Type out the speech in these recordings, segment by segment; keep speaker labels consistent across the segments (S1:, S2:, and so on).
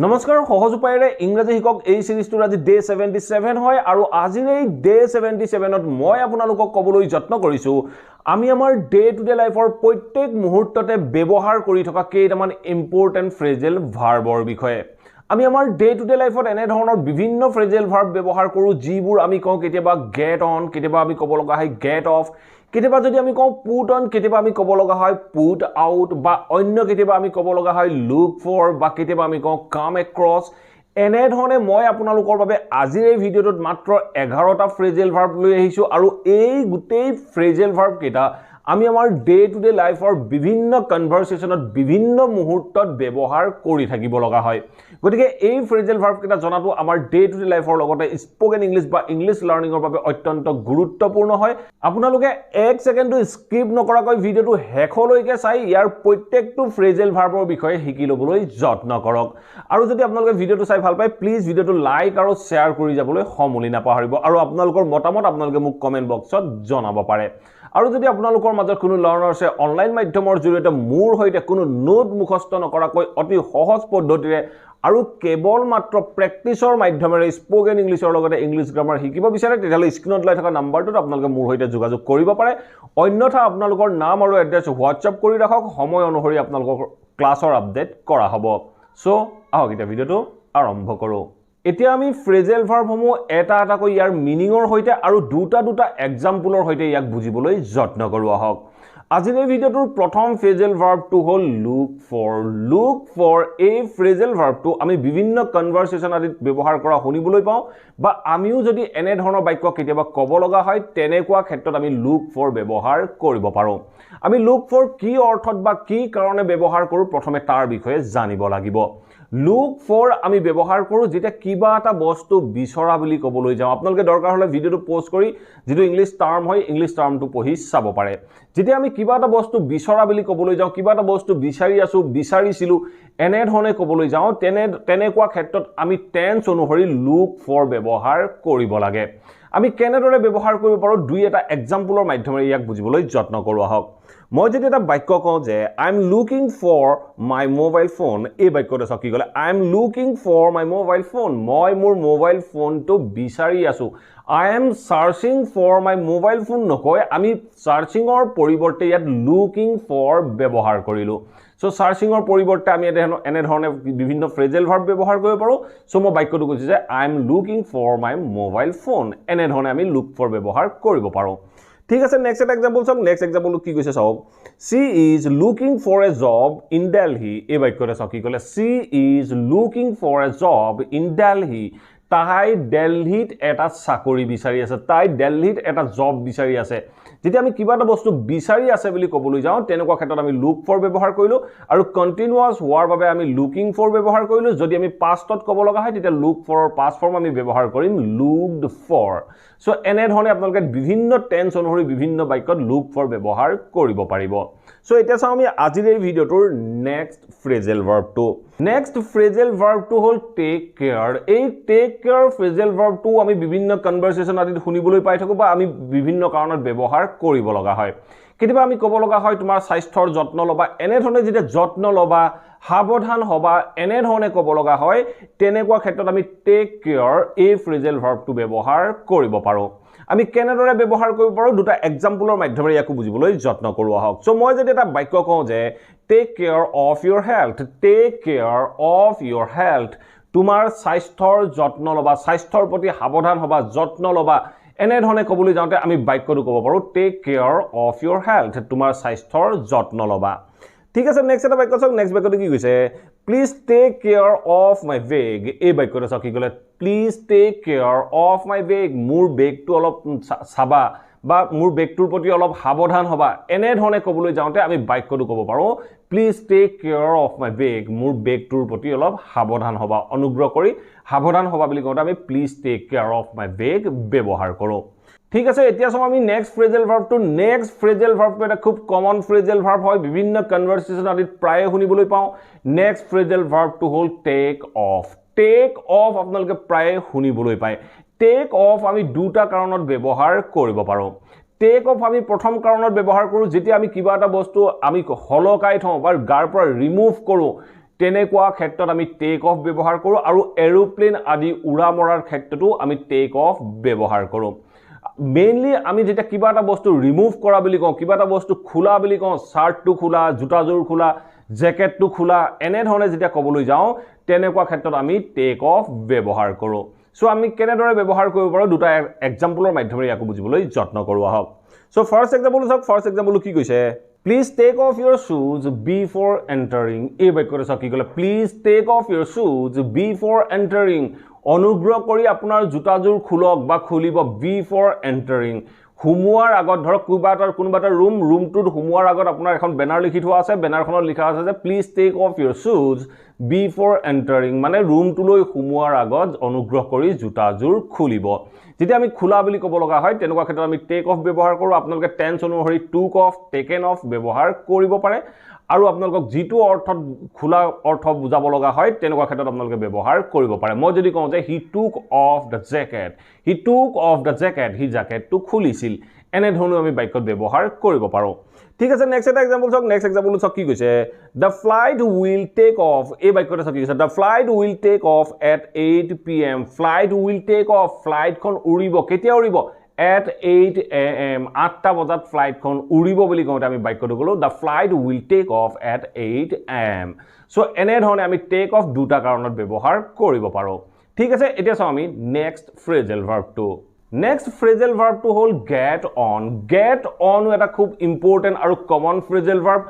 S1: নমস্কাৰ সহজ উপায়েৰে ইংৰাজী শিকক এই সিৰিজটোৰ আজি ডে 77 হয় আৰু আজিৰ এই ডে 77ত মই আপোনালোকক ক'বলৈ যত্ন কৰিছো আমি আমাৰ ডে টু ডে লাইফৰ প্ৰত্যেক মুহূৰ্ততে ব্যৱহাৰ কৰি থকা কেইটামান ইম্পৰ্টেন্ট ফ্ৰেজেল ভাৰ্বৰ বিষয়ে আমি আমাৰ ডে টু ডে লাইফত এনে ধৰণৰ বিভিন্ন ফ্ৰেজেল ভাৰ্ব ব্যৱহাৰ কৰো যিবোৰ আমি কওঁ কেতিয়াবা গেট অন কেতিয়াবা আমি ক'ব লগা হয় গেট অফ কেতিয়াবা যদি আমি কওঁ পুট অন কেতিয়াবা আমি ক'ব লগা হয় পুট আউট বা অন্য কেতিয়াবা আমি ক'ব লগা হয় লুক ফৰ বা কেতিয়াবা আমি কওঁ কাম এক্ৰছ এনে ধৰণে মই আপোনালোকৰ বাবে আজিৰ এই ভিডিঅ'টোত মাত্ৰ 11টা ফ্ৰেজেল ভাৰ্ব লৈ আহিছো আৰু এই গোটেই ফ্ৰেজেল ভাৰ্ব কেইটা আমি আমাৰ ডে টু ডে লাইফৰ বিভিন্ন কনভাৰসেশনত বিভিন্ন মুহূৰ্তত ব্যৱহাৰ কৰি থাকিব লগা হয় গতিকে এই ফ্ৰেজেল ভাৰ্ব কেইটা জনাটো আমাৰ ডে টু ডে লাইফৰ লগতে স্পোকেন ইংলিশ বা ইংলিশ লাৰ্নিংৰ বাবে অত্যন্ত গুৰুত্বপূৰ্ণ হয় আপোনালোকে এক সেকেন্ডো স্কিপ নকৰাকৈ ভিডিঅ'টো হেকলৈকে চাই ইয়াৰ প্ৰত্যেকটো ফ্ৰেজেল ভাৰ্বৰ বিষয়ে শিকি লবলৈ যত্ন কৰক আৰু যদি আপোনালোকে ভিডিঅ'টো চাই ভাল পায় প্লিজ ভিডিঅ'টো লাইক আৰু শেয়াৰ কৰি যাবলৈ সমলি নাপাহৰিব আৰু আপোনালোকৰ মতামত আপোনালোকে মোক কমেন্ট বক্সত জনাব পাৰে আৰু যদি আপোনালোকৰ মাজত কোনো লাৰ্নাৰ্ছে অনলাইন মাধ্যমৰ জৰিয়তে মোৰ হৈতে কোনো নোট মুখস্থ নকৰাকৈ অতি সহজ পদ্ধতিৰে আৰু কেৱল মাত্ৰ প্ৰেক্টিছৰ মাধ্যমেৰে স্পোকেন ইংলিছৰ লগতে ইংলিছ গ্ৰামাৰ শিকিব বিচাৰে তেতিয়াহ'লে স্ক্ৰিনত লাই থকা নাম্বাৰটোত আপোনালোকে মোৰ হৈতে যোগাযোগ কৰিব পাৰে অন্যথা আপোনালোকৰ নাম আৰু এড্ৰেছ হোৱাটছআপ কৰি ৰাখক সময় অনুসৰি আপোনালোকৰ ক্লাছৰ আপডেট কৰা হ'ব সো আহক এটা ভিডিঅ'টো আৰম্ভ কৰো এতিয়া আমি ফ্ৰেজেল ভাৰ্বসমূহ এটা কৈ ইয়াৰ মিনিংৰ হৈতে আৰু দুটা এক্সাম্পলৰ হৈতে ইয়াক বুজিবলৈ যত্ন কৰো আহক আজিৰ এই ভিডিঅ'টোৰ প্ৰথম ফ্ৰেজেল ভাৰ্বটো হ'ল লুক ফৰ এই ফ্ৰেজেল ভাৰ্বটো আমি বিভিন্ন কনভাৰসেশন আদিত ব্যৱহাৰ কৰা শুনিবলৈ পাওঁ বা আমিও যদি এনে ধৰণৰ বাক্য কেতিয়াবা ক'ব লগা হয় তেনেকুৱা ক্ষেত্ৰত আমি লুক ফৰ ব্যৱহাৰ কৰিব পাৰো আমি লুক ফৰ কি অৰ্থত বা কি কাৰণে ব্যৱহাৰ কৰো প্ৰথমে তাৰ বিষয়ে জানিব লাগিব লুক ফৰ আমি ব্যৱহাৰ কৰো যেটা কিবা এটা বস্তু বিচৰা বুলি ক'বলৈ যাওঁ আপোনালোকে দৰকাৰ হলে ভিডিঅ'টো পজ কৰি যেটো ইংলিশ টাৰ্ম হয় ইংলিশ টাৰ্মটো পঢ়ি চাব পাৰে যেটা আমি কিবা এটা বস্তু বিচৰা বুলি ক'বলৈ যাওঁ কিবা এটা বস্তু বিচাৰি আছো বিচাৰিছিলো এনে ধৰণে ক'বলৈ যাওঁ তেনেকুৱা ক্ষেত্ৰত আমি টেন্স অনুসৰি লুক ফৰ ব্যৱহাৰ কৰিব লাগে আমি কেনেদৰে ব্যৱহাৰ কৰিব পাৰো দুই এটা এক্সাম্পলৰ মাধ্যমেৰে ইয়াক বুজিবলৈ যত্ন কৰো আহক মই যদি এটা বাক্য কওঁ যে I am looking for my mobile phone এই বাক্যটো চাওক কি ক'লে I am looking for my mobile phone মই মোৰ মোবাইল ফোনটো বিচাৰি আছো I am searching for my mobile phone নকয় আমি সাৰ্চিংৰ পৰিৱৰ্তে ইয়াত লুকিং ফৰ ব্যৱহাৰ কৰিলো সো সাৰ্চিংৰ পৰিৱৰ্তে আমি এনে ধৰণে বিভিন্ন ফ্ৰেজেল ভাৰ্ব ব্যৱহাৰ কৰিব পাৰো সো মই বাক্যটো কৈছো যে I am looking for my mobile phone এনে ধৰণে আমি লুক ফৰ ব্যৱহাৰ কৰিব পাৰো ঠিক আছে নেক্সট এটা এক্সাম্পল চাওক নেক্সট এক্সাম্পল কি কৈছে চাওক she is looking for a job in Delhi এই বাক্যটো চাওক কি ক'লে she is looking for a job in Delhi তাই দিল্লীত এটা চাকৰি বিচাৰি আছে তাই দিল্লীত এটা জব বিচাৰি আছে যেতিয়া আমি কিবা এটা বস্তু বিচাৰি আছে বুলি ক'বলৈ যাওঁ তেনেকুৱা ক্ষেত্ৰত আমি লুক ফৰ ব্যৱহাৰ কৰিলো আৰু কন্টিনিউয়াস হোৱাৰ বাবে আমি লুকিং ফৰ ব্যৱহাৰ কৰিলো যদি আমি পাষ্টত ক'ব লগা হয় তেতিয়া লুক ফৰৰ পাষ্ট ফৰ্ম আমি ব্যৱহাৰ কৰিম লুকড ফৰ সো এনে ধৰণে আপোনালোকে বিভিন্ন টেন্স অনুসৰি বিভিন্ন বাক্যত লুক ফৰ ব্যৱহাৰ কৰিব পাৰিব সো এতিয়া চাও আমি আজিৰ এই ভিডিঅ'টোৰ নেক্সট ফ্ৰেজেল ভাৰ্বটো নেক্সট ফ্ৰেজেল ভাৰ্বটো হ'ল টেক কেয়াৰ এই টেক কেয়াৰ ফ্ৰেজেল ভাৰ্বটো আমি বিভিন্ন কনভাৰসেশন আদিত শুনিবলৈ পাই থাকো বা আমি বিভিন্ন কাৰণত ব্যৱহাৰ কৰিব লগা হয় কেতিয়াবা আমি ক'ব লগা হয় তোমাৰ স্বাস্থ্যৰ যত্ন লবা এনে ধৰণে যেতিয়া যত্ন লবা সাৱধান হবা এনে ধৰণে ক'ব লগা হয় তেনেকুৱা ক্ষেত্ৰত আমি টেক কেয়াৰ এই ফ্ৰেজেল ভাৰ্বটো ব্যৱহাৰ কৰিব পাৰো আমি কেনেদৰে ব্যৱহাৰ কৰিব পাৰো দুটা এক্সাম্পলৰ মাধ্যমেৰে ইয়াক বুজিবলৈ যত্ন কৰো আহক সো মই যদি এটা বাক্য কওঁ যে take care of your health take care of your health তোমাৰ স্বাস্থ্যৰ যত্ন লবা স্বাস্থ্যৰ প্ৰতি সাৱধান হবা যত্ন লবা এনে ধৰণে ক'বলৈ যাওঁতে আমি বাক্যটো ক'ব পাৰো take care of your health তোমাৰ স্বাস্থ্যৰ যত্ন লবা ঠিক আছে নেক্সট এটা বাক্য চাওক নেক্সট বাক্যটো কি কৈছে please take care of my bag এই বাক্যটো চাওক কি ক'লে please take care of my bag মোৰ বেগটো অলপ চাবা বা মোৰ বেগটোৰ প্ৰতি অলপ সাৱধান হবা এনে ধৰণে ক'বলৈ যাওঁতে আমি বাক্যটো ক'ব পাৰো please take care of my bag মোৰ বেগটোৰ প্ৰতি অলপ সাৱধান হবা অনুগ্ৰহ কৰি সাৱধান হবা বুলি কওঁতে আমি please take care of my bag ব্যৱহাৰ কৰো ঠিক আছে এতিয়া চাও আমি নেক্সট ফ্ৰেজেল ভাৰ্বটো নেক্সট ফ্ৰেজেল ভাৰ্বটো এটা খুব কমন ফ্ৰেজেল ভাৰ্ব হয় বিভিন্ন কনভাৰসেশন আদিত প্ৰায় শুনিবলৈ পাওঁ নেক্সট ফ্ৰেজেল ভাৰ্বটো হ'ল টেক অফ আপোনালোকে প্ৰায় শুনিবলৈ পায় টেক অফ আমি দুটা কাৰণত ব্যৱহাৰ কৰিব পাৰো টেক অফ আমি প্ৰথম কাৰণত ব্যৱহাৰ কৰো যেতিয়া আমি কিবা এটা বস্তু আমি হলকাই থওঁ বা গাৰ পৰা ৰিমুভ কৰো তেনেকুৱা ক্ষেত্ৰত আমি টেক অফ ব্যৱহাৰ কৰোঁ আৰু এৰোপ্লেন আদি উৰা মৰাৰ ক্ষেত্ৰতো আমি টেক অফ ব্যৱহাৰ কৰোঁ মেইনলি আমি যেতিয়া কিবা এটা বস্তু ৰিমুভ কৰা বুলি কওঁ কিবা এটা বস্তু খোলা বুলি কওঁ শাৰ্টটো খোলা জোতাযোৰ খোলা জেকেটটো খোলা এনে ধৰণে যেতিয়া ক'বলৈ যাওঁ তেনেকুৱা ক্ষেত্ৰত আমি টেক অফ ব্যৱহাৰ কৰোঁ সো আমি কেনেদৰে ব্যৱহাৰ কৰিব পাৰোঁ দুটা এক্সাম্পলৰ মাধ্যমেৰে ইয়াক বুজিবলৈ যত্ন কৰোঁ আহক সো ফাৰ্স্ট এক্সাম্পল চাওক ফাৰ্স্ট এক্সাম্পল কি কৈছে please take off your shoes before entering এই বাক্যটো চাওক কি ক'লে please take off your shoes before entering অনুগ্ৰহ কৰি আপোনাৰ জোতাযোৰ খুলক বা খুলিব বিফৰ এন্টাৰিং হুমুৱাৰ আগত ধৰক কোনোবা এটা ৰুমটোত হুমুৱাৰ আগত আপোনাৰ এখন বেনাৰ লিখি থোৱা আছে বেনাৰখনত লিখা আছে যে please take off your shoes before entering মানে ৰুমটোলৈ হুমুৱাৰ আগত অনুগ্ৰহ কৰি জোতাযোৰ খুলিব যেতিয়া আমি খোলা বুলি ক'ব লগা হয় তেনেকুৱা ক্ষেত্ৰত আমি টেক অফ ব্যৱহাৰ কৰোঁ আপোনালোকে টেন্স অনুসৰি টুক অফ টেকেন অফ ব্যৱহাৰ কৰিব পাৰে আৰু আপোনালোকক যিটো অৰ্থত খোলা অৰ্থ বুজাব লগা হয় তেনেকুৱা ক্ষেত্ৰত আপোনালোকে ব্যৱহাৰ কৰিব পাৰে মই যদি কওঁ যে হি টুক অফ দ্য জেকেট হি জেকেটটো খুলিছিল এনে ধৰণৰ আমি বাক্যত ব্যৱহাৰ কৰিব পাৰোঁ ঠিক আছে নেক্সট এটা এক্সাম্পল চাওক নেক্সট এক্সাম্পল চাওক কি কৈছে the flight will take off এই বাক্যটো চাওক কি কৈছে the flight will take off at 8 PM flight will take off ফ্লাইটখন উৰিব কেতিয়া উৰিব at 8 AM 8টা বজাত ফ্লাইটখন উৰিব বুলি কওঁতে আমি বাক্যটো ক'লো the flight will take off at 8 AM so এনে ধৰণে আমি টেক অফ দুটা কাৰণত ব্যৱহাৰ কৰিব পাৰোঁ ঠিক আছে এতিয়া চাওঁ আমি নেক্সট ফ্ৰেজেল ভাৰ্বটো নেক্সট ফ্ৰেজেল ভাৰ্বটো হ'ল get on এটা খুব ইম্পৰ্টেণ্ট আৰু কমন ফ্ৰেজেল ভাৰ্ব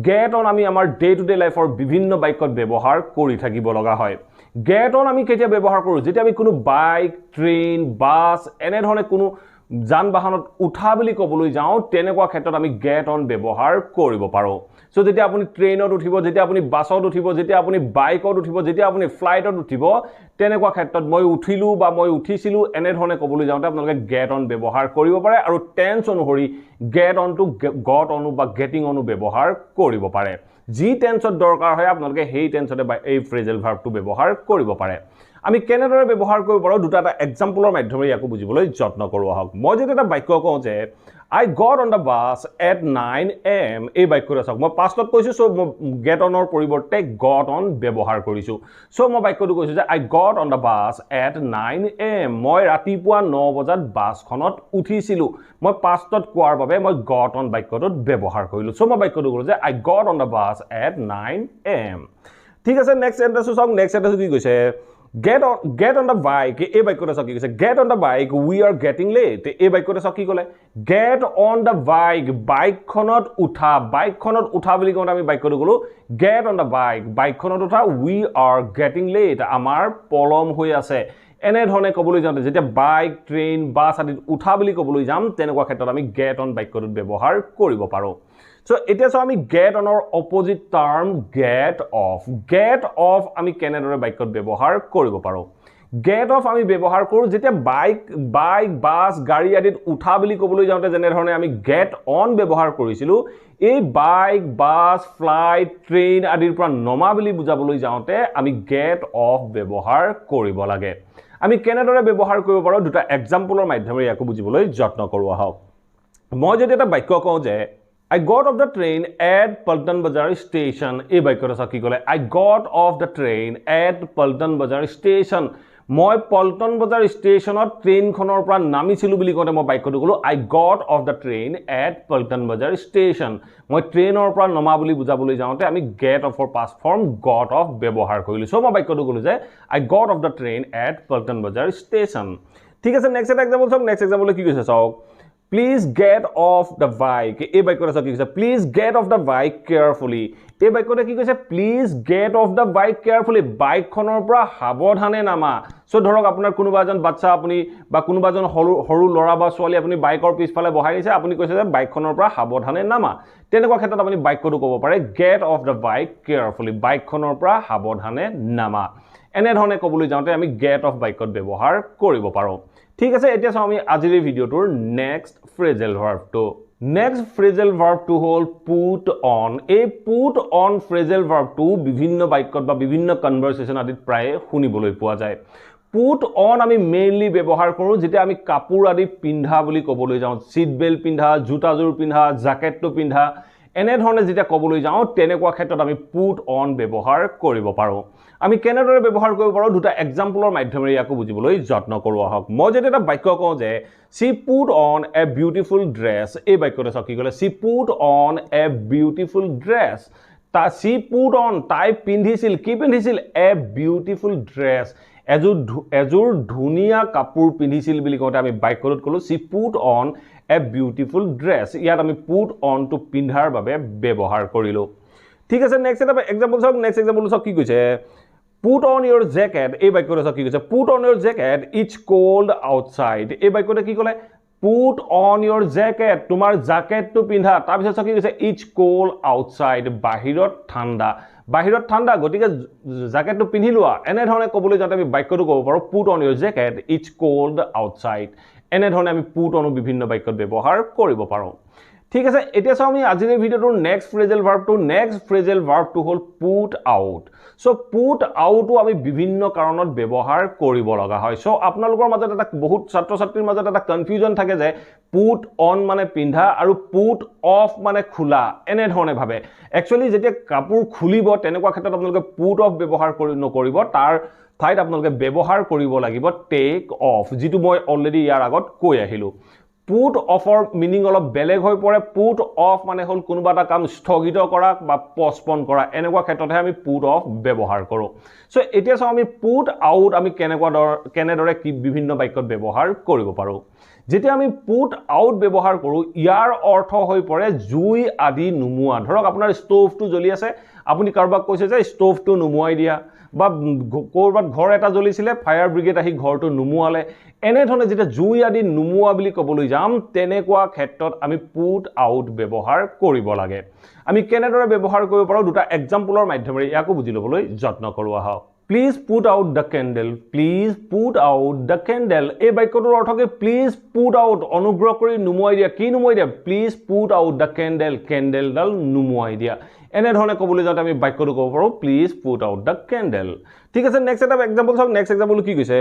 S1: get on আমি আমাৰ ডে টু ডে লাইফৰ বিভিন্ন বাক্যত ব্যৱহাৰ কৰি থাকিব লগা হয় get on আমি কেতিয়া ব্যৱহাৰ কৰোঁ যেতিয়া আমি কোনো বাইক ট্ৰেইন বাছ এনে ধৰণে কোনো যান বাহনত উঠা বুলি ক'বলৈ যাওঁ তেনেকুৱা ক্ষেত্ৰত আমি get on ব্যৱহাৰ কৰিব পাৰোঁ সো যেতিয়া আপুনি ট্ৰেইনত উঠিব যেতিয়া আপুনি বাছত উঠিব যেতিয়া আপুনি বাইকত উঠিব যেতিয়া আপুনি ফ্লাইটত উঠিব তেনেকুৱা ক্ষেত্ৰত মই উঠিলোঁ বা মই উঠিছিলোঁ এনে ধৰণে ক'বলৈ যাওঁতে আপোনালোকে get on ব্যৱহাৰ কৰিব পাৰে আৰু টেন্স অনুসৰি get on টো got on বা getting on ব্যৱহাৰ কৰিব পাৰে যি টেন্সত দৰকাৰ হয় আপোনালোকে সেই টেন্সতে এই ফ্ৰেজেল ভাৰ্বটো ব্যৱহাৰ কৰিব পাৰে আমি কেনেদৰে ব্যৱহাৰ কৰিব পাৰোঁ দুটা এটা এক্সাম্পলৰ মাধ্যমেৰে ইয়াক বুজিবলৈ যত্ন কৰোঁ আহক মই যদি এটা বাক্য কওঁ যে I got on the bus at 9 AM এই বাক্যটো চাওক মই পাষ্টত কৈছোঁ সো মই get onৰ পৰিৱৰ্তে got on ব্যৱহাৰ কৰিছোঁ সো মই বাক্যটো কৈছোঁ যে I got on the bus at 9 AM মই ৰাতিপুৱা 9 বজাত বাছখনত উঠিছিলোঁ মই পাষ্টত কোৱাৰ বাবে মই got on বাক্যটোত ব্যৱহাৰ কৰিলোঁ সো মই বাক্যটো ক'লো যে I got on the bus at 9 AM ঠিক আছে নেক্সট সেন্টেন্সটো চাওক নেক্সট সেন্টেন্সটো কি কৈছে get on the bike এই বাক্যটো চাওক কি কৈছে get on the bike we are getting late এই বাক্যটো চাওক কি ক'লে get on the bike বাইকখনত উঠা বুলি কওঁতে আমি বাক্যটো ক'লো get on the bike বাইকখনত উঠা we are getting late আমাৰ পলম হৈ আছে এনে ধৰণে ক'বলৈ যাওঁতে যেতিয়া বাইক ট্ৰেইন বাছ আদিত উঠা বুলি ক'বলৈ যাম তেনেকুৱা ক্ষেত্ৰত আমি get on বাক্যটোত ব্যৱহাৰ কৰিব পাৰোঁ সো এতিয়া চাওঁ আমি get on ৰ অপোজিট টাৰ্ম get off আমি কেনেদৰে বাক্যত ব্যৱহাৰ কৰিব পাৰোঁ get off আমি ব্যৱহাৰ কৰোঁ যেতিয়া বাইক বাছ গাড়ী আদিত উঠা বুলি ক'বলৈ যাওঁতে যেনে ধৰণে আমি get on ব্যৱহাৰ কৰিছিলোঁ এই বাইক বাছ ফ্লাইট ট্ৰেইন আদিৰ পৰা নমা বুলি বুজাবলৈ যাওঁতে আমি get off ব্যৱহাৰ কৰিব লাগে আমি কেনেদৰে ব্যৱহাৰ কৰিব পাৰোঁ দুটা এক্সাম্পলৰ মাধ্যমেৰে ইয়াক বুজিবলৈ যত্ন কৰোঁ আহক মই যদি এটা বাক্য কওঁ যে I got off the train at Paltan Bazar station এই বাক্যটো চাওক কি ক'লে I got off the train at Paltan Bazar station মই পল্টন বজাৰ ষ্টেচনত ট্ৰেইনখনৰ পৰা নামিছিলোঁ বুলি কওঁতে মই বাক্যটো ক'লো I got off the train at Paltan Bazar station মই ট্ৰেইনৰ পৰা নমা বুলি বুজাবলৈ যাওঁতে আমি get off ৰ past form got off ব্যৱহাৰ কৰিলোঁ সো মই বাক্যটো ক'লো যে I got off the train at Paltan Bazar station ঠিক আছে নেক্সট এটা এক্সাম্পল চাওক নেক্সট এক্সাম্পলে কি কৈছে চাওক Please get off the bike এই বাক্যটো চাওক কি কৈছে Please get off the bike carefully এই বাক্যটো কি কৈছে Please get off the bike carefully বাইকখনৰ পৰা সাৱধানে নামা সো ধৰক আপোনাৰ কোনোবা এজন বাচ্চা আপুনি বা কোনোবা এজন সৰু ল'ৰা বা ছোৱালী আপুনি বাইকৰ পিছফালে বহাই দিছে আপুনি কৈছে যে বাইকখনৰ পৰা সাৱধানে নামা তেনেকুৱা ক্ষেত্ৰত আপুনি বাক্যটো ক'ব পাৰে get off the bike carefully বাইকখনৰ পৰা সাৱধানে নামা এনে ধৰণে ক'বলৈ যাওঁতে আমি get off বাক্যত ব্যৱহাৰ কৰিব পাৰোঁ ঠিক আছে এতিয়া চাওঁ আমি আজিৰ ভিডিওটোৰ নেক্সট ফ্ৰেজেল ভাৰ্বটো নেক্সট ফ্ৰেজেল ভাৰ্বটো হ'ল put on এই put on ফ্ৰেজেল ভাৰ্বটো বিভিন্ন বাক্যত বা বিভিন্ন কনভাৰসেচন আদিত প্ৰায় শুনিবলৈ পোৱা যায় put on আমি মেইনলি ব্যৱহাৰ কৰোঁ যেতিয়া আমি কাপোৰ আদি পিন্ধা বুলি ক'বলৈ যাওঁ সিট বেল্ট পিন্ধা জোতাযোৰ পিন্ধা জ্যাকেটটো পিন্ধা এনেধৰণে যেতিয়া ক'বলৈ যাওঁ তেনেকুৱা ক্ষেত্ৰত আমি পুট অন ব্যৱহাৰ কৰিব পাৰোঁ আমি কেনেদৰে ব্যৱহাৰ কৰিব পাৰোঁ দুটা এক্সাম্পলৰ মাধ্যমেৰে ইয়াকো বুজিবলৈ যত্ন কৰোঁ আহক মই যদি এটা বাক্য কওঁ যে she put on a beautiful dress এই বাক্যটো চাওক কি ক'লে she put on a beautiful dress তা she put on তাই পিন্ধিছিল কি পিন্ধিছিল a beautiful dress এজোৰ ধুনীয়া কাপোৰ পিন্ধিছিল বুলি কওঁতে আমি বাক্যটোত ক'লো she put on a beautiful dress ইয়াত আমি put on to পিন্ধাৰ বাবে ব্যৱহাৰ কৰিলো ঠিক আছে নেক্সট এটা এক্সাম্পল চাওক নেক্সট এক্সাম্পল চাওক কি কৈছে put on your jacket এই বাক্যটো চাওক কি কৈছে put on your jacket it's cold outside এই বাক্যটো কি ক'লে put on your jacket তোমাৰ জ্যাকেটটো পিন্ধা তাৰ পিছত চাওক কি কৈছে it's cold outside বাহিৰত ঠাণ্ডা গতিকে জ্যাকেটটো পিন্ধি লোৱা এনে ধৰণে ক'বলৈ যাওঁতে আমি বাক্যটো ক'ব পাৰোঁ put on your jacket it's cold outside এনে ধৰণে আমি put on বিভিন্ন বাক্যত ব্যৱহাৰ কৰিব পাৰোঁ ঠিক আছে এতিয়া চাও আমি আজিৰ ভিডিওটোৰ নেক্সট ফ্ৰেজেল ভাৰ্বটো হ'ল put out so put out আমি বিভিন্ন কাৰণত ব্যৱহাৰ কৰিব লগা হয় সো আপোনালোকৰ মাজত এটা বহুত ছাত্ৰ ছাত্ৰীৰ মাজত এটা কনফিউজন থাকে যে put on মানে পিন্ধা আৰু put off মানে খোলা এনে ধৰণে ভাবে একচুয়ালি যেতিয়া কাপোৰ খুলিব তেনেকুৱা ক্ষেত্ৰত আপোনালোকে put off ব্যৱহাৰ নকৰিব তাৰ ঠাইত আপোনালোকে ব্যৱহাৰ কৰিব লাগিব take off যেটো মই অলৰেডি ইয়াৰ আগত কৈ আহিলো put off or meaning অলপ বেলেগ হৈ পৰে put off মানে হল কোনোবা এটা কাম স্থগিত কৰা বা পোষ্টপন কৰা এনেকুৱা ক্ষেত্ৰতে আমি put off ব্যৱহাৰ কৰো সো এতিয়া চাও আমি put out আমি কেনেদৰে কি বিভিন্ন বাক্যত ব্যৱহাৰ কৰিব পাৰো যেতিয়া আমি put out ব্যৱহাৰ কৰো ইয়াৰ অৰ্থ হৈ পৰে জুই আদি নুমুৱা ধৰক আপোনাৰ ষ্টোভটো জ্বলি আছে আপুনি কাৰোবাক কৈছে যে ষ্টোভটো নুমুৱাই দিয়া বা কৰবাত ঘৰ এটা জ্বলিছিলে ফায়াৰ ব্ৰিগেড আহি ঘৰটো নুমুৱালে এনে ধৰণে যেতিয়া জুই আদি নুমুৱা বুলি ক'বলৈ যাম তেনেকুৱা ক্ষেত্ৰত আমি put out ব্যৱহাৰ কৰিব লাগে আমি কেনেদৰে ব্যৱহাৰ কৰিব পাৰো দুটা এক্সাম্পলৰ মাধ্যমেৰে ইয়াকো বুজি ল'বলৈ যত্ন কৰো আহক Please put out the candle. Please put out the candle. এই বাক্যটোৰ অৰ্থ কি please put out অনুগ্ৰহ কৰি নুমুৱাই দিয়া কি নুমুৱাই দিয়া please put out the candle ডাল নুমুৱাই দিয়া এনে ধৰণে ক'বলৈ যাওঁতে আমি বাক্যটো ক'ব পাৰো please put out the candle ঠিক আছে নেক্সট এটা এক্সাম্পল চাওক নেক্সট এক্সাম্পল কি কৈছে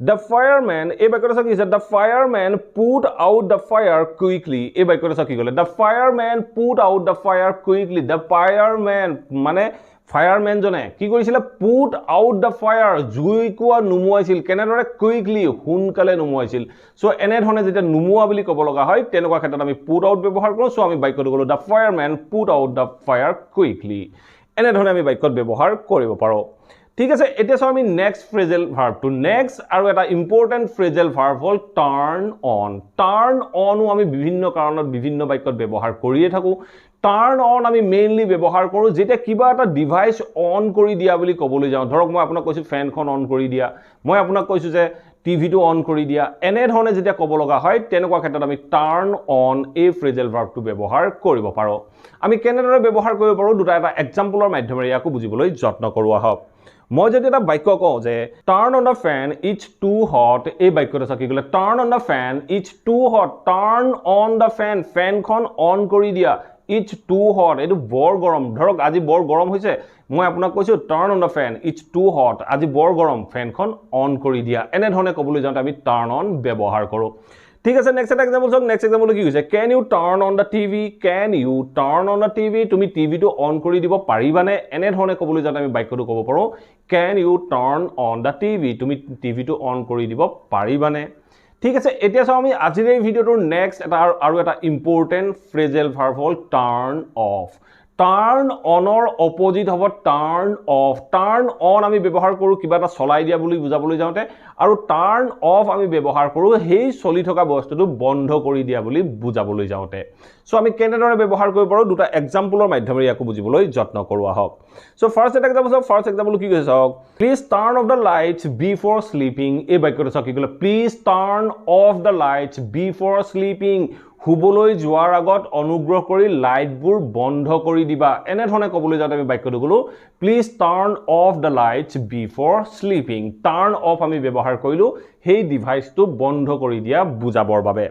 S1: the fireman এই বাক্যটো চাওক কি কৈছে the fireman put out the fire quickly এই বাক্যটো চাওক কি ক'লে the fireman put out the fire quickly the fireman মানে fireman জনে কি কৰিছিল put out the fire জুইকুৱা নুমুৱাইছিল কেনেদৰে quickly হুনকালে নুমুৱাইছিল সো এনে ধৰণে যেতিয়া নুমুৱা বুলি ক'ব লগা হয় তেনেকুৱা ক্ষেত্ৰত আমি put out ব্যৱহাৰ কৰোঁ সো আমি বাক্যটো ক'লো the fireman put out the fire quickly এনে ধৰণে আমি বাক্যত ব্যৱহাৰ কৰিব পাৰোঁ ঠিক আছে এতিয়া চাও আমি নেক্সট ফ্ৰেজেল ভাৰ্বটো নেক্সট আৰু এটা ইম্পৰ্টেন্ট ফ্ৰেজেল ভাৰ্ব হ'ল টাৰ্ন অন আমি বিভিন্ন কাৰণত বিভিন্ন বাক্যত ব্যৱহাৰ কৰিয়ে থাকো টাৰ্ন অন আমি মেইনলি ব্যৱহাৰ কৰো যেতিয়া কিবা এটা ডিভাইস অন কৰি দিয়া বুলি ক'বলৈ যাওঁ ধৰক মই আপোনাক কৈছো ফেনখন অন কৰি দিয়া মই আপোনাক কৈছো যে টিভিটো অন কৰি দিয়া এনে ধৰণে যেতিয়া ক'ব লগা হয় তেনেকুৱা ক্ষেত্ৰত আমি টাৰ্ন অন এই ফ্ৰেজেল ভাৰ্বটো ব্যৱহাৰ কৰিব পাৰো আমি কেনেদৰে ব্যৱহাৰ কৰিব পাৰো দুটা এটা এক্সাম্পলৰ মাধ্যমেৰে ইয়াকো বুজিবলৈ যত্ন কৰো আহক মই যদি এটা বাক্য কওঁ যে turn on the fan it's too hot এই বাক্যটো চাকি গ'লে turn on the fan it's too hot turn on the ফেনখন অন কৰি দিয়া ইটস টু হট এটো বৰ গৰম ধৰক আজি বৰ গৰম হৈছে মই আপোনাক কৈছো turn on the fan it's too hot আজি বৰ গৰম ফেনখন অন কৰি দিয়া এনে ধৰণে ক'বলৈ যাওঁতে আমি টাৰ্ন অন ব্যৱহাৰ কৰো ঠিক আছে নেক্সট এটা এক্সাম্পল চাওক নেক্সট এক্সাম্পল কি কৈছে can you turn on the TV তুমি টিভিটো অন কৰি দিব পাৰিবানে এনে ধৰণে ক'বলৈ যাওঁতে আমি বাক্যটো ক'ব পাৰো can you turn on the TV তুমি টিভিটো অন কৰি দিব পাৰিবানে ঠিক আছে এতিয়া চাও আমি আজিৰ এই ভিডিওটোৰ নেক্সট এটা আৰু এটা ইম্পৰ্টেন্ট ফ্ৰেজেল ভাৰ্ব হ'ল টাৰ্ন অফ টাৰ্ন অনৰ অপোজিট হ'ব টাৰ্ন অফ টাৰ্ন অন আমি ব্যৱহাৰ কৰো কিবা এটা চলাই দিয়া বুলি বুজাবলৈ যাওঁতে আৰু টাৰ্ন অফ আমি ব্যৱহাৰ কৰো হেই চলি থকা বস্তুটো বন্ধ কৰি দিয়া বুলি বুজাবলৈ যাওঁতে সো আমি কেনেদৰে ব্যৱহাৰ কৰিব পাৰো দুটা এক্সাম্পলৰ মাধ্যমেৰে ইয়াকো বুজিবলৈ যত্ন কৰো আহক সো ফাৰ্স্ট এক্সাম্পল কি কৈছে চাওক please turn off the lights before sleeping এই বাক্যটো চাওক কি ক'লে please turn off the lights before sleeping হুবলৈ যোৱাৰ আগত অনুগ্ৰহ কৰি লাইটবোৰ বন্ধ কৰি দিবা এনে ধৰণে ক'বলৈ যাওঁতে আমি বাক্যটো ক'লো please turn off the lights before sleeping turn of আমি ব্যৱহাৰ কৰিলো হেই ডিভাইসটো বন্ধ কৰি দিয়া বুজাবৰ বাবে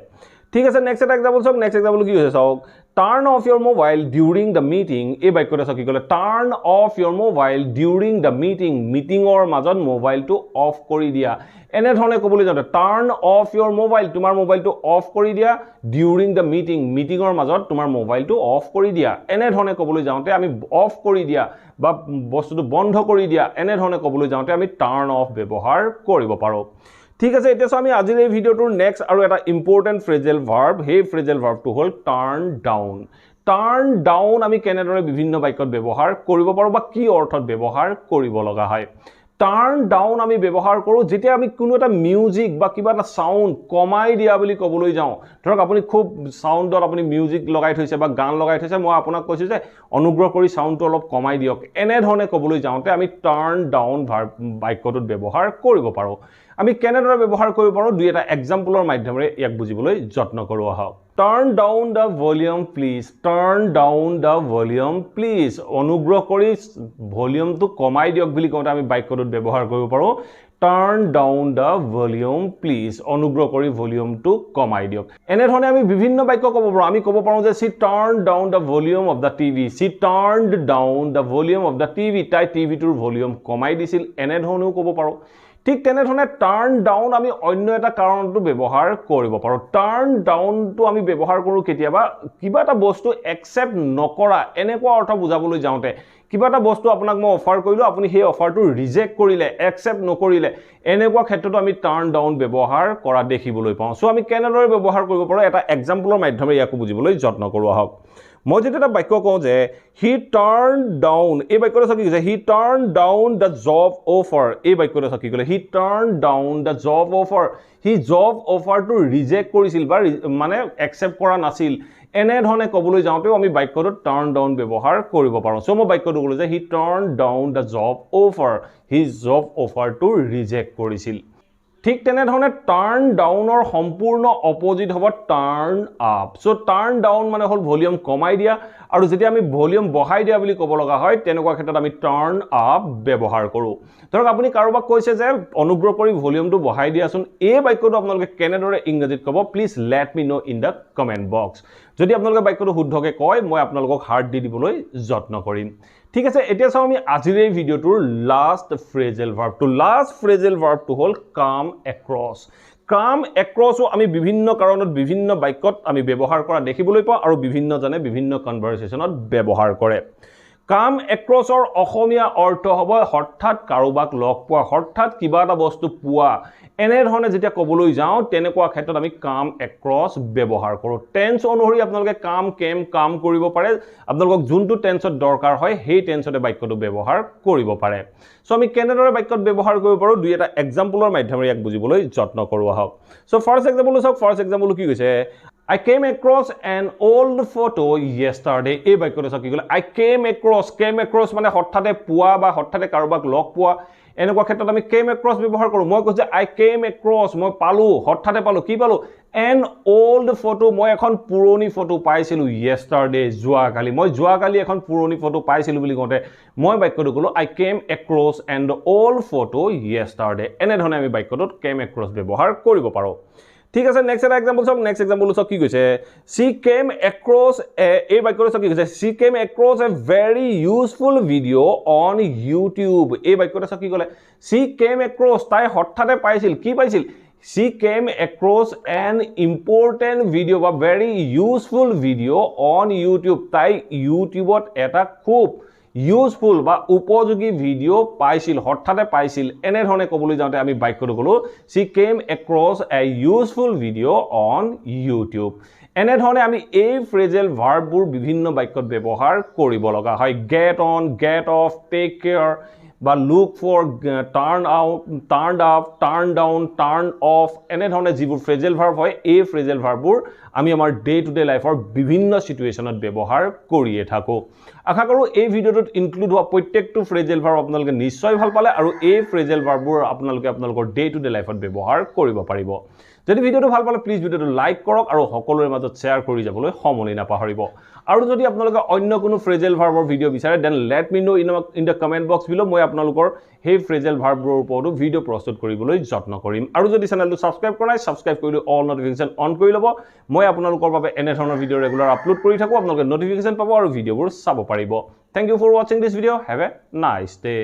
S1: ঠিক আছে নেক্সট এটা এক্সাম্পল চাওক নেক্সট এক্সাম্পল কি হৈছে চাওক turn off your mobile during the meeting এই বাক্যটো চাওক কি ক'লে turn off your mobile during the meeting মিটিঙৰ মাজত মোবাইলটো অফ কৰি দিয়া এনেধৰণে ক'বলৈ যাওঁতে টাৰ্ণ অফ ইয়ৰ মোবাইল তোমাৰ মোবাইলটো অফ কৰি দিয়া ডিউৰিং দ্য মিটিং মিটিঙৰ মাজত তোমাৰ মোবাইলটো অফ কৰি দিয়া এনেধৰণে ক'বলৈ যাওঁতে আমি অফ কৰি দিয়া বা বস্তুটো বন্ধ কৰি দিয়া এনেধৰণে ক'বলৈ যাওঁতে আমি টাৰ্ণ অফ ব্যৱহাৰ কৰিব পাৰোঁ ঠিক আছে এতিয়া আমি আজিৰ এই ভিডিওটোৰ নেক্সট আৰু এটা ইম্পৰ্টেণ্ট ফ্ৰেজেল ভাৰ্ব সেই ফ্ৰেজেল ভাৰ্বটো হ'ল টাৰ্ণ ডাউন আমি কেনেদৰে বিভিন্ন বাক্যত ব্যৱহাৰ কৰিব পাৰোঁ বা কি অৰ্থত ব্যৱহাৰ কৰিব লগা হয় টাৰ্ণ ডাউন আমি ব্যৱহাৰ কৰোঁ যেতিয়া আমি কোনো এটা মিউজিক বা কিবা এটা সাউন্ড কমাই দিয়া বুলি ক'বলৈ যাওঁ ধৰক আপুনি খুব সাউন্ডত আপুনি মিউজিক লগাই থৈছে বা গান লগাই থৈছে মই আপোনাক কৈছোঁ যে অনুগ্ৰহ কৰি সাউন্ডটো অলপ কমাই দিয়ক এনেধৰণে ক'বলৈ যাওঁতে আমি টাৰ্ণ ডাউন ভাৰ্ব বাক্যটোত ব্যৱহাৰ কৰিব পাৰোঁ আমি কেনেদৰে ব্যৱহাৰ কৰিব পাৰোঁ দুই এটা এক্সাম্পলৰ মাধ্যমেৰে ইয়াক বুজিবলৈ যত্ন কৰোঁ আহক টাৰ্ণ ডাউন দ্য ভলিউম প্লিজ অনুগ্ৰহ কৰি ভলিউমটো কমাই দিয়ক বুলি কওঁতে আমি বাক্যটোত ব্যৱহাৰ কৰিব পাৰোঁ টাৰ্ণ ডাউন দ্য ভলিউম প্লিজ অনুগ্ৰহ কৰি ভলিউমটো কমাই দিয়ক এনেধৰণে আমি বিভিন্ন বাক্য ক'ব পাৰোঁ আমি ক'ব পাৰোঁ যে she turned down the volume of the TV তাই টিভিটোৰ ভলিউম কমাই দিছিল এনেধৰণেও ক'ব পাৰোঁ ঠিক তেনেধৰণে টাৰ্ণ ডাউন আমি অন্য এটা কাৰণতো ব্যৱহাৰ কৰিব পাৰোঁ টাৰ্ণ ডাউনটো আমি ব্যৱহাৰ কৰোঁ কেতিয়াবা কিবা এটা বস্তু একচেপ্ট নকৰা এনেকুৱা অৰ্থ বুজাবলৈ যাওঁতে কিবা এটা বস্তু আপোনাক মই অফাৰ কৰিলোঁ আপুনি সেই অফাৰটো ৰিজেক্ট কৰিলে একচেপ্ট নকৰিলে এনেকুৱা ক্ষেত্ৰতো আমি টাৰ্ণ ডাউন ব্যৱহাৰ কৰা দেখিবলৈ পাওঁ সো আমি কেনেদৰে ব্যৱহাৰ কৰিব পাৰোঁ এটা এক্সাম্পলৰ মাধ্যমেৰে ইয়াকো বুজিবলৈ যত্ন কৰোঁ আহক মই যেতিয়া এটা বাক্য কওঁ যে হি টাৰ্ণ ডাউন এই বাক্যটো চাওক কি কৈছে he turn down the job offer এই বাক্যটো চাওক কি ক'লে he turn down the job offer he job অফাৰটো ৰিজেক্ট কৰিছিল বা মানে একচেপ্ট কৰা নাছিল এনেধৰণে ক'বলৈ যাওঁতেও আমি বাক্যটোত টাৰ্ণ ডাউন ব্যৱহাৰ কৰিব পাৰোঁ সো মই বাক্যটো ক'লোঁ যে he turn down the job offer he job অফাৰটো ৰিজেক্ট কৰিছিল ঠিক তেনেধৰণে টাৰ্ণ ডাউনৰ সম্পূৰ্ণ অপজিট হ'ব turn up so turn down মানে হ'ল ভলিউম কমাই দিয়া আৰু যেতিয়া আমি ভলিউম বঢ়াই দিয়া বুলি ক'ব লগা হয় তেনেকুৱা ক্ষেত্ৰত আমি টাৰ্ণ আপ ব্যৱহাৰ কৰোঁ ধৰক আপুনি কাৰোবাক কৈছে যে অনুগ্ৰহ কৰি ভলিউমটো বঢ়াই দিয়াচোন এই বাক্যটো আপোনালোকে কেনেদৰে ইংৰাজীত ক'ব please let me know' in the comment box যদি আপোনালোকে বাক্যটো শুদ্ধকৈ কয় মই আপোনালোকক হাৰ্ট দি দিবলৈ যত্ন কৰিম ঠিক আছে এতিয়া চাওঁ আমি আজিৰ এই ভিডিওটোৰ লাষ্ট ফ্ৰেজেল ভাৰ্বটো হ'ল কাম এক্ৰছও আমি বিভিন্ন কাৰণত বিভিন্ন বাক্যত আমি ব্যৱহাৰ কৰা দেখিবলৈ পাওঁ আৰু বিভিন্নজনে বিভিন্ন কনভাৰচেশ্যনত ব্যৱহাৰ কৰে কাম এক্ৰছৰ অসমীয়া অৰ্থ হ'ব হঠাৎ কাৰোবাক লগ পোৱা হঠাৎ কিবা এটা বস্তু পোৱা এনেধৰণে যেতিয়া ক'বলৈ যাওঁ তেনেকুৱা ক্ষেত্ৰত আমি কাম এক্ৰছ ব্যৱহাৰ কৰোঁ টেন্স অনুসৰি আপোনালোকে কাম কৰিব পাৰে আপোনালোকক যোনটো টেন্সত দৰকাৰ হয় সেই টেন্সতে বাক্যটো ব্যৱহাৰ কৰিব পাৰে সো আমি কেনেদৰে বাক্যত ব্যৱহাৰ কৰিব পাৰোঁ দুই এটা এক্সাম্পলৰ মাধ্যমেৰে ইয়াক বুজিবলৈ যত্ন কৰোঁ আহক সো ফাৰ্ষ্ট এক্সাম্পলটো চাওক ফাৰ্ষ্ট এক্সাম্পলটো কি কৈছে I came across an old photo yesterday এই বাক্যটো চাওক কি ক'লে I came across মানে হঠাতে পোৱা বা হঠাতে কাৰোবাক লগ পোৱা এনেকুৱা ক্ষেত্ৰত আমি came across ব্যৱহাৰ কৰোঁ মই কৈছোঁ I came across মই পালোঁ হঠাতে পালোঁ কি পালোঁ an old photo মই এখন পুৰণি ফটো পাইছিলোঁ yesterday যোৱাকালি এখন পুৰণি ফটো পাইছিলোঁ বুলি কওঁতে মই বাক্যটো ক'লোঁ I came across an old photo yesterday এনেধৰণে আমি বাক্যটোত came across ব্যৱহাৰ কৰিব পাৰোঁ ঠিক আছে নেক্সট এটা এক্সাম্পল চাওক কি কৈছে she came across এই বাক্যটো চাওক কি কৈছে she came across a very useful video on YouTube এই বাক্যটো চাওক কি ক'লে she came across তাই হঠাতে পাইছিল কি পাইছিল she came across an important video বা very useful video on YouTube তাই ইউটিউবত এটা খুব ইউজফুল বা উপযোগী ভিডিও পাইছিল হঠাতে পাইছিল এনেধৰণে ক'বলৈ যাওঁতে আমি বাক্যটো ক'লোঁ she came across a useful video on YouTube এনেধৰণে আমি এই ফ্ৰেজেল ভাৰ্ববোৰ বিভিন্ন বাক্যত ব্যৱহাৰ কৰিব লগা হয় get on get off take care বা look for turn out turned up turn down turn off এনেধৰণে যিবোৰ ফ্ৰেজেল ভাৰ্ব হয় এই ফ্ৰেজেল ভাৰ্ববোৰ আমি আমাৰ ডে টু ডে লাইফৰ বিভিন্ন সিচুৱেশ্যনত ব্যৱহাৰ কৰিয়ে থাকো আশা কৰোঁ এই ভিডিওটোত ইনক্লুড হোৱা প্ৰত্যেকটো ফ্ৰেজেল ভাৰ্ব আপোনালোকে নিশ্চয় ভাল পালে আৰু এই ফ্ৰেজেল ভাৰ্ববোৰ আপোনালোকে আপোনালোকৰ ডে টু ডে লাইফত ব্যৱহাৰ কৰিব পাৰিব যদি ভিডিওটো ভাল পালে প্লিজ ভিডিওটো লাইক কৰক আৰু সকলোৰে মাজত শ্বেয়াৰ কৰি যাবলৈ সমনি নাপাহৰিব আৰু যদি আপোনালোকে অন্য কোনো ফ্ৰেজেল ভাৰ্বৰ ভিডিও বিচাৰে then let me know in the comment box below মই আপোনালোকৰ সেই ফ্ৰেজেল ভাৰ্বৰৰ ওপৰতো ভিডিও প্ৰস্তুত কৰিবলৈ যত্ন কৰিম আৰু যদি চেনেলটো সাবস্ক্ৰাইব কৰা নাই সাবস্ক্ৰাইব কৰি অল নটিফিকেশন অন কৰি ল'ব মই আপোনালোকৰ বাবে এনে ধৰণৰ ভিডিও ৰেগুলাৰ আপলোড কৰি থাকো আপোনালোকে নটিফিকেশন পাব আৰু ভিডিওবোৰ চাব পাৰিব thank you for watching this video have a nice day